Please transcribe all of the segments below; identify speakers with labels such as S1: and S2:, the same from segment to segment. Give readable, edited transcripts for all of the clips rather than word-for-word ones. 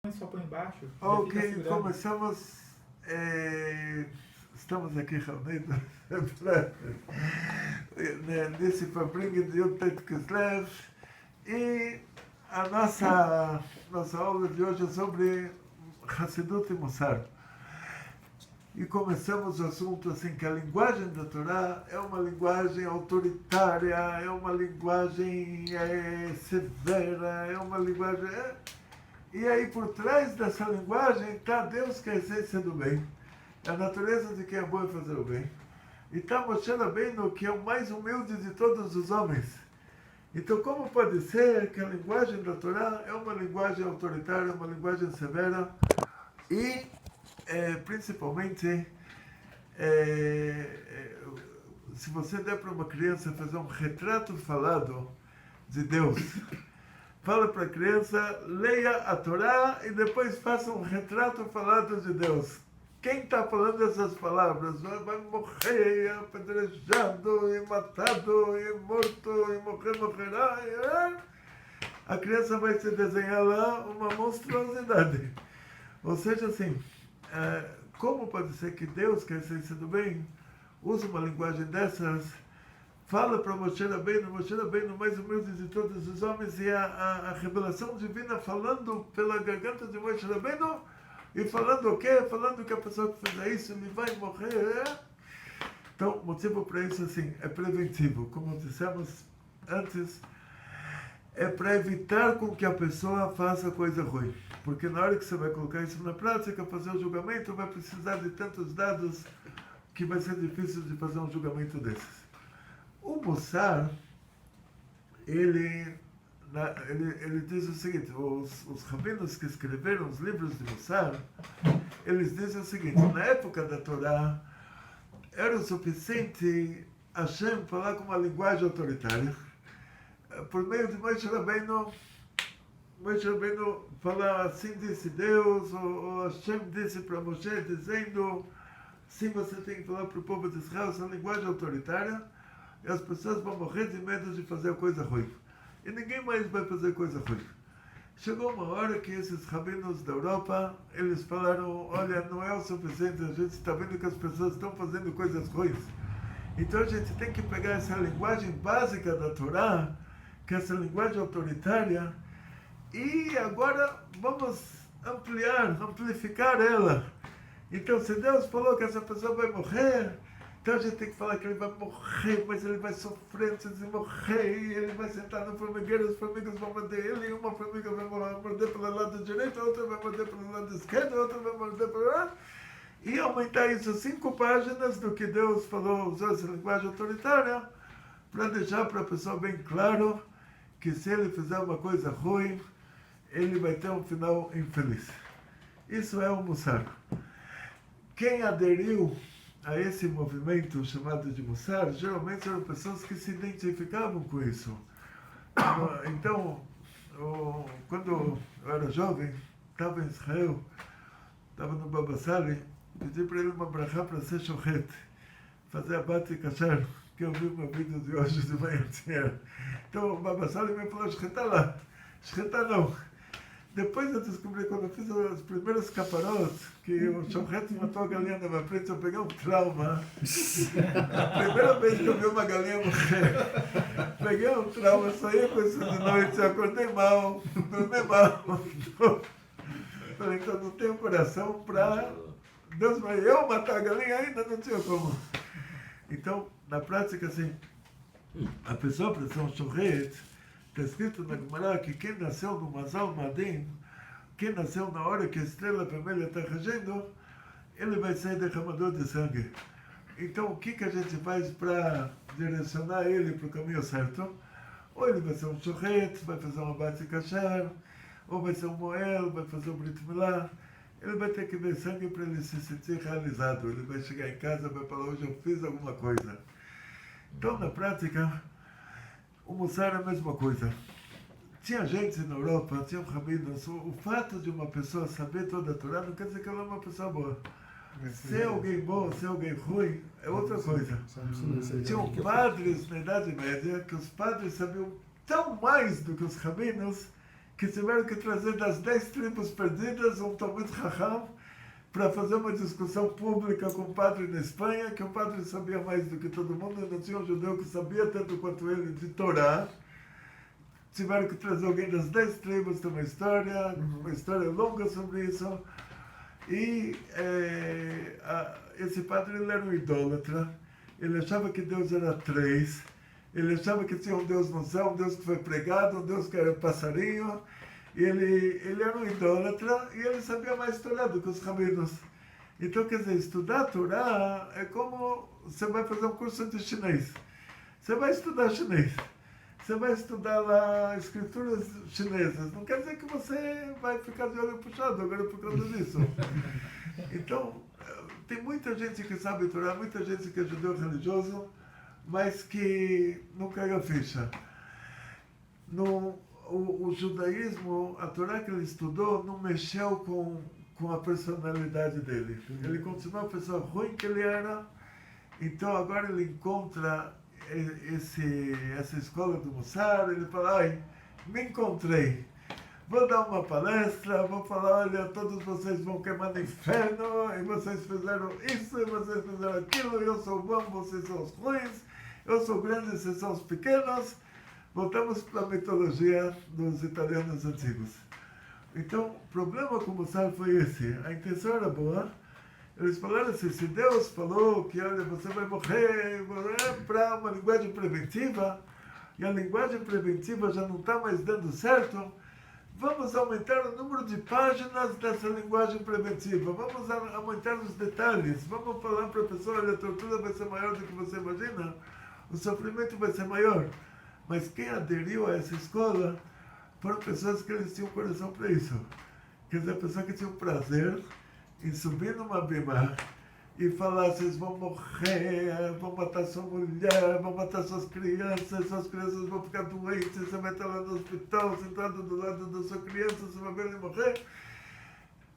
S1: Só por embaixo.
S2: Ok, começamos. Estamos aqui reunidos nesse Fabrinho de Yutet Kislev e a nossa aula de hoje é sobre Hassidut e Mussar. E começamos o assunto assim, que a linguagem da Torá é uma linguagem autoritária, é uma linguagem severa, é uma linguagem... E aí, por trás dessa linguagem, está Deus, que é a essência do bem. É a natureza de quem é bom em fazer o bem. E está Moshe Rabbeinu, que é o mais humilde de todos os homens. Então, como pode ser que a linguagem da Torá é uma linguagem autoritária, uma linguagem severa e, principalmente, se você der para uma criança fazer um retrato falado de Deus, fala para a criança, leia a Torá e depois faça um retrato falado de Deus. Quem está falando essas palavras vai morrer apedrejado e matado e morto e morrerá. A criança vai se desenhar lá uma monstruosidade. Ou seja, assim, como pode ser que Deus, que é a essência do bem, usa uma linguagem dessas, fala para Moshe Rabbeinu, mais humilde de todos os homens, e a revelação divina falando pela garganta de Moshe Rabbeinu, e falando o quê? Falando que a pessoa que fizer isso, ele vai morrer. Então, o motivo para isso, assim, é preventivo. Como dissemos antes, é para evitar com que a pessoa faça coisa ruim. Porque na hora que você vai colocar isso na prática, fazer o julgamento, vai precisar de tantos dados que vai ser difícil de fazer um julgamento desses. O Mussar, ele diz o seguinte, os rabinos que escreveram os livros de Mussar, eles dizem o seguinte, na época da Torá, era o suficiente Hashem falar com uma linguagem autoritária, por meio de Moshe Rabbeinu falar assim disse Deus, ou Hashem disse para Moshe, dizendo, sim, você tem que falar para o povo de Israel essa linguagem autoritária, e as pessoas vão morrer de medo de fazer coisa ruim. E ninguém mais vai fazer coisa ruim. Chegou uma hora que esses rabinos da Europa, eles falaram, olha, não é o suficiente, a gente está vendo que as pessoas estão fazendo coisas ruins. Então a gente tem que pegar essa linguagem básica da Torá, que é essa linguagem autoritária, e agora vamos amplificar ela. Então, se Deus falou que essa pessoa vai morrer, então a gente tem que falar que ele vai morrer, mas ele vai sofrer antes de morrer, e ele vai sentar no formigueiro, as formigas vão morder ele, e uma formiga vai morder pelo lado direito, a outra vai morder pelo lado esquerdo, a outra vai morder pelo lado... E aumentar isso 5 páginas do que Deus falou, usou essa linguagem autoritária, para deixar para a pessoa bem claro que se ele fizer uma coisa ruim, ele vai ter um final infeliz. Isso é o Mussar. Quem aderiu a esse movimento chamado de Mussar, geralmente eram pessoas que se identificavam com isso. Então, quando eu era jovem, estava em Israel, estava no Baba Sali, pedi para ele uma brachá para ser shochet, fazer abate kasher, que eu vi no vídeo de hoje de manhã. Então, o Baba Sali me falou, shchetá lá, shchetá não. Depois eu descobri, quando eu fiz os primeiros caparotes, que o shochet matou a galinha na minha frente, eu peguei um trauma. A primeira vez que eu vi uma galinha morrer, peguei um trauma, saí com isso de noite, acordei mal, dormi mal. Falei, então não tenho coração para... Deus vai eu matar a galinha ainda, não tinha como. Então, na prática, assim, a pessoa para ser um shochet, está escrito na Gemara que quem nasceu no Mazal Madim, quem nasceu na hora que a estrela vermelha está regendo, ele vai ser derramador de sangue. Então, o que a gente faz para direcionar ele para o caminho certo? Ou ele vai ser um shochet, vai fazer uma abate kasher, ou vai ser um moel, vai fazer um brit milá. Ele vai ter que ver sangue para ele se sentir realizado. Ele vai chegar em casa e vai falar, hoje eu fiz alguma coisa. Então, na prática, o Mussar é a mesma coisa. Tinha gente na Europa, tinha rabinos, o fato de uma pessoa saber toda a Torá não quer dizer que ela é uma pessoa boa. Ser alguém bom, ser alguém ruim, é outra coisa. Tinham padres na Idade Média, que os padres sabiam tão mais do que os rabinos, que tiveram que trazer das 10 tribos perdidas um Talmud Chacham para fazer uma discussão pública com o padre na Espanha, que o padre sabia mais do que todo mundo, não tinha um judeu que sabia tanto quanto ele de Torá. Tiveram que trazer alguém das 10 tribos, tem uma história longa sobre isso. E esse padre, ele era um idólatra, ele achava que Deus era 3, ele achava que tinha um Deus no céu, um Deus que foi pregado, um Deus que era passarinho. Ele era um idólatra e ele sabia mais Torá do que os rabinos. Então, quer dizer, estudar Torá é como você vai fazer um curso de chinês. Você vai estudar chinês. Você vai estudar lá escrituras chinesas. Não quer dizer que você vai ficar de olho puxado agora por causa disso. Então, tem muita gente que sabe Torá, muita gente que é judeu religioso, mas que não caiu a ficha. O judaísmo, a Torá que ele estudou, não mexeu com a personalidade dele. Ele continuou a pessoa ruim que ele era, então agora ele encontra essa escola do Mussar, ele fala, ai, me encontrei. Vou dar uma palestra, vou falar, olha, todos vocês vão queimar no inferno, e vocês fizeram isso, e vocês fizeram aquilo, eu sou bom, vocês são os ruins, eu sou grande, vocês são os pequenos. Voltamos para a mitologia dos italianos antigos. Então, o problema com o Mussar foi esse. A intenção era boa. Eles falaram assim, se Deus falou que, olha, você vai morrer, para uma linguagem preventiva, e a linguagem preventiva já não está mais dando certo, vamos aumentar o número de páginas dessa linguagem preventiva, vamos aumentar os detalhes, vamos falar para a pessoa, olha, a tortura vai ser maior do que você imagina, o sofrimento vai ser maior. Mas quem aderiu a essa escola foram pessoas que eles tinham coração para isso. Quer dizer, pessoas que tinham prazer em subir numa bima e falar, vocês vão morrer, vão matar sua mulher, vão matar suas crianças vão ficar doentes, você vai estar lá no hospital, sentado do lado da sua criança, você vai ver ele morrer.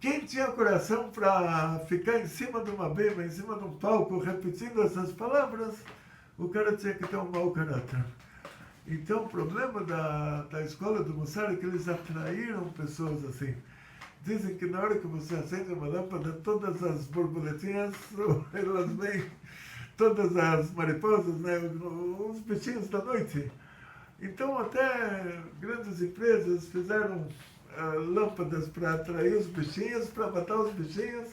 S2: Quem tinha coração para ficar em cima de uma bima, em cima de um palco, repetindo essas palavras, o cara tinha que ter um mau caráter. Então, o problema da escola do Mussar é que eles atraíram pessoas assim. Dizem que na hora que você acende uma lâmpada, todas as borboletinhas, elas vêm, todas as mariposas, né, os bichinhos da noite. Então, até grandes empresas fizeram lâmpadas para atrair os bichinhos, para matar os bichinhos,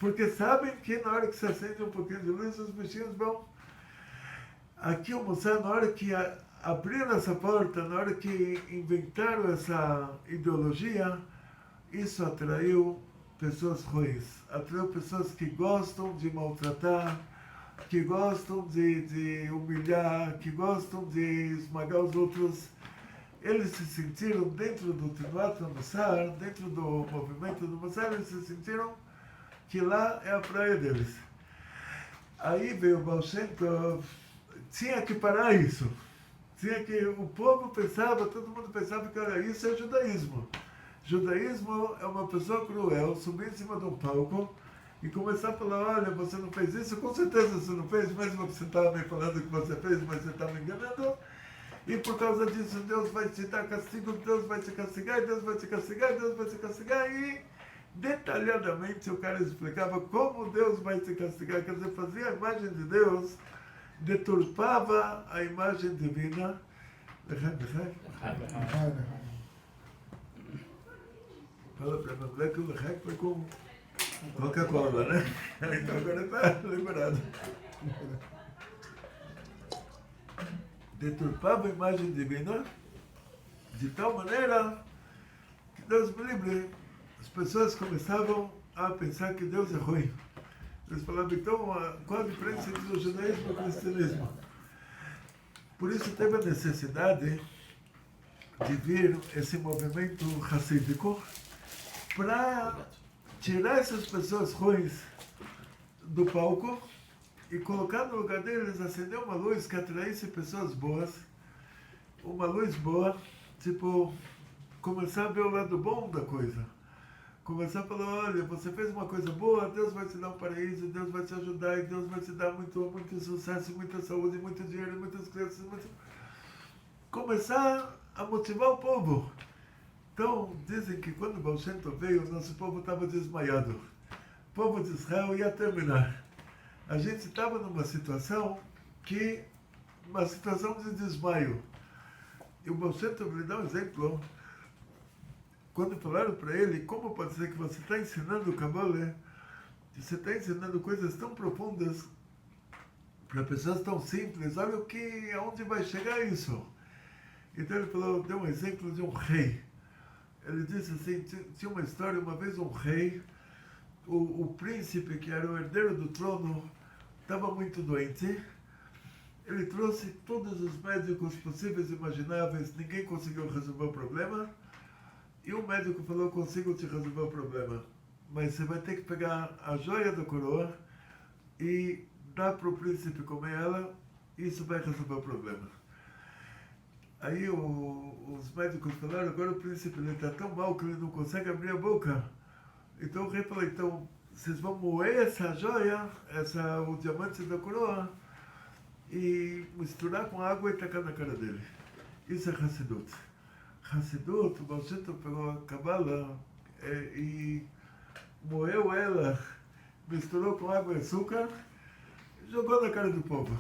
S2: porque sabem que na hora que se acende um pouquinho de luz, os bichinhos vão. Aqui o Mussar, na hora que abriram essa porta, na hora que inventaram essa ideologia, isso atraiu pessoas ruins, atraiu pessoas que gostam de maltratar, que gostam de humilhar, que gostam de esmagar os outros. Eles se sentiram dentro do Tnuat Mussar, dentro do movimento do Mussar, eles se sentiram que lá é a praia deles. Aí veio o Baal Shem Tov, tinha que parar isso. Tinha que, o povo pensava, todo mundo pensava que era isso, é judaísmo. Judaísmo é uma pessoa cruel, subir em cima de um palco e começar a falar, olha, você não fez isso, com certeza você não fez, mesmo que você estava me falando que você fez, mas você está me enganando. E por causa disso, Deus vai te dar castigo, Deus vai te castigar, Deus vai te castigar, Deus vai te castigar. E detalhadamente o cara explicava como Deus vai te castigar, quer dizer, fazia a imagem de Deus, deturpava a imagem divina. Fala para não ver que o Lechek foi com Coca-Cola, né? Então agora está liberado. Deturpava a imagem divina de tal maneira que, Deus me livre, as pessoas começavam a pensar que Deus é ruim. Eles falavam, então, qual a diferença entre o judaísmo e o cristianismo? Por isso teve a necessidade de vir esse movimento racídico para tirar essas pessoas ruins do palco e colocar no lugar deles, acender uma luz que atraísse pessoas boas, uma luz boa, tipo, começar a ver o lado bom da coisa. Começar a falar, olha, você fez uma coisa boa, Deus vai te dar um paraíso, Deus vai te ajudar, e Deus vai te dar muito sucesso, muita saúde, muito dinheiro, muitas crianças, Começar a motivar o povo. Então, dizem que quando o Baal Shem Tov veio, o nosso povo estava desmaiado. O povo de Israel ia terminar. A gente estava numa situação de desmaio. E o Baal Shem Tov lhe dá um exemplo. Quando falaram para ele, como pode ser que você está ensinando o Kabbalah, você está ensinando coisas tão profundas para pessoas tão simples, olha aonde vai chegar isso. Então ele falou, deu um exemplo de um rei. Ele disse assim, tinha uma história, uma vez um rei, o príncipe que era o herdeiro do trono, estava muito doente. Ele trouxe todos os médicos possíveis e imagináveis, ninguém conseguiu resolver o problema. E o médico falou, consigo te resolver o problema, mas você vai ter que pegar a joia da coroa e dar para o príncipe comer ela, e isso vai resolver o problema. Aí os médicos falaram, agora o príncipe está tão mal que ele não consegue abrir a boca. Então o rei falou, então vocês vão moer essa joia, o diamante da coroa, e misturar com água e tacar na cara dele. Isso é Hassidut. Hassidut, o Baal Shem Tov pegou a Kabbalah e moeu ela, misturou com água e açúcar, e jogou na cara do povo.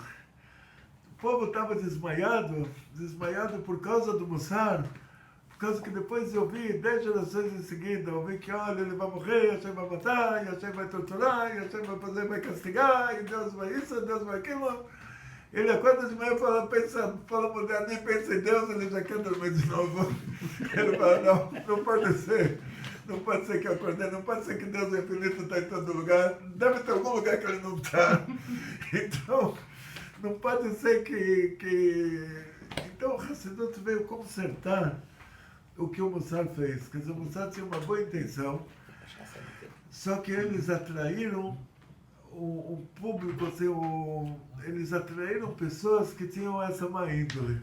S2: O povo estava desmaiado por causa do Mussar, por causa que depois de ouvir 10 gerações em seguida, ouvir que olha, ele vai morrer, Hashem vai matar, Hashem vai torturar, Hashem vai castigar, e Deus vai isso, Deus vai aquilo. Ele acorda de manhã e fala moderno, nem pensa em Deus, ele já quer dormir de novo. Ele fala, não pode ser. Não pode ser que eu acordei, não pode ser que Deus é infinito, está em todo lugar. Deve ter algum lugar que ele não está. Então, não pode ser que... Então, o Hassidut veio consertar o que o Mussar fez. Quer dizer, o Mussar tinha uma boa intenção, só que eles atraíram um público, assim, eles atraíram pessoas que tinham essa má índole.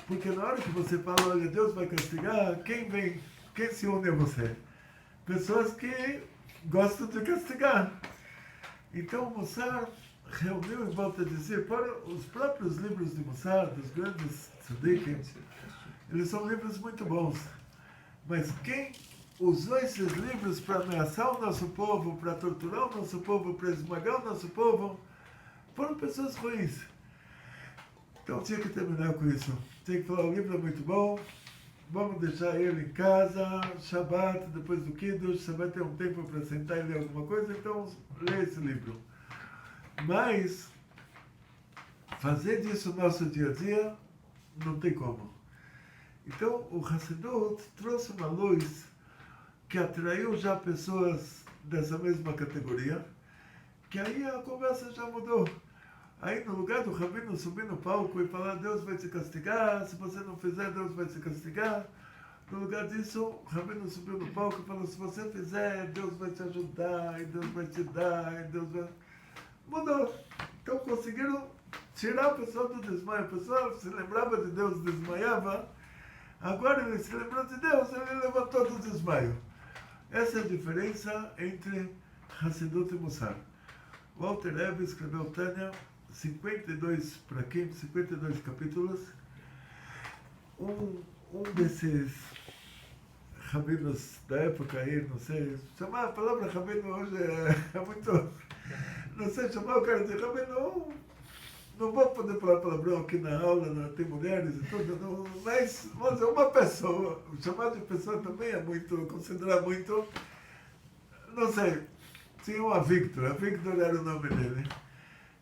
S2: Porque na hora que você fala, olha, Deus vai castigar, quem se une a você? Pessoas que gostam de castigar. Então o Mussar reuniu em volta de si, para os próprios livros de Mussar, dos grandes tzadikim, eles são livros muito bons. Mas quem usou esses livros para ameaçar o nosso povo, para torturar o nosso povo, para esmagar o nosso povo, foram pessoas ruins. Então tinha que terminar com isso. Tinha que falar, o livro é muito bom, vamos deixar ele em casa, Shabbat, depois do Kiddush, você vai ter um tempo para sentar e ler alguma coisa, então lê esse livro. Mas fazer disso o nosso dia a dia, não tem como. Então o Hassidut trouxe uma luz que atraiu já pessoas dessa mesma categoria, que aí a conversa já mudou. Aí no lugar do Rabino subir no palco e falar, Deus vai te castigar, se você não fizer, Deus vai te castigar. No lugar disso, o Rabino subiu no palco e falou, se você fizer, Deus vai te ajudar, e Deus vai te dar, e Deus vai... Mudou. Então conseguiram tirar a pessoa do desmaio. A pessoa se lembrava de Deus, desmaiava. Agora ele se lembrou de Deus, ele levantou do desmaio. Essa é a diferença entre Hassidut e Mussar. O Alter Rebbe escreveu Tânia, 52 prakim, 52 capítulos. Um desses rabinos da época aí, não sei, chamar a palavra rabino hoje é muito... Não sei, chamar o cara de rabino, não vou poder falar palavrão aqui na aula, não, tem mulheres e tudo, não, mas uma pessoa, chamar de pessoa também é muito, considerar muito, não sei, tinha um Avigdor era o nome dele.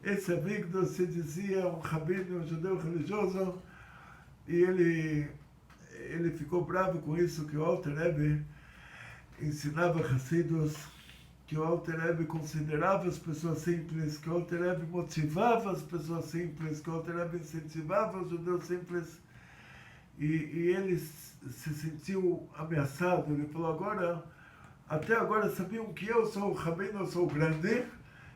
S2: Esse Avigdor se dizia um rabino, um judeu religioso, e ele ficou bravo com isso, que o Alter Rebbe ensinava Hassidus, que o Alter Rebbe considerava as pessoas simples, que o Alter Rebbe motivava as pessoas simples, que o Alter Rebbe incentivava os judeus simples, e ele se sentiu ameaçado. Ele falou, até agora sabiam que eu sou o rabino, eu sou o grande,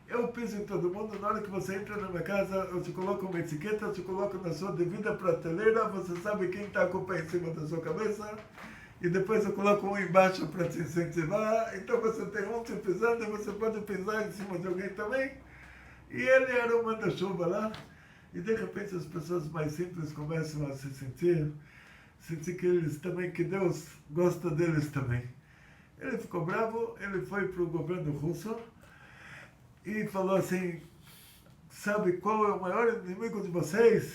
S2: eu piso em todo mundo, na hora que você entra na minha casa, eu te coloco uma etiqueta, eu te coloco na sua devida prateleira, você sabe quem está com o pé em cima da sua cabeça, e depois eu coloco um embaixo para te incentivar, então você tem um te pisando e você pode pisar em cima de alguém também. E ele era o manda-chuva lá, e de repente as pessoas mais simples começam a se sentir sentir que eles também, que Deus gosta deles também. Ele ficou bravo, ele foi para o governo russo e falou assim, sabe qual é o maior inimigo de vocês?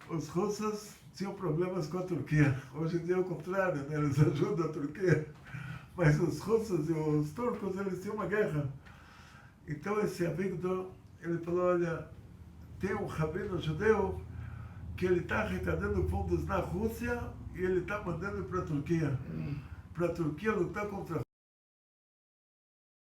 S2: Os russos tinham problemas com a Turquia. Hoje em dia é o contrário, né? Eles ajudam a Turquia. Mas os russos e os turcos, eles tinham uma guerra. Então esse amigo, ele falou, olha, tem um rabino judeu que ele está arrecadando fundos na Rússia e ele está mandando para a Turquia. Para a Turquia lutar contra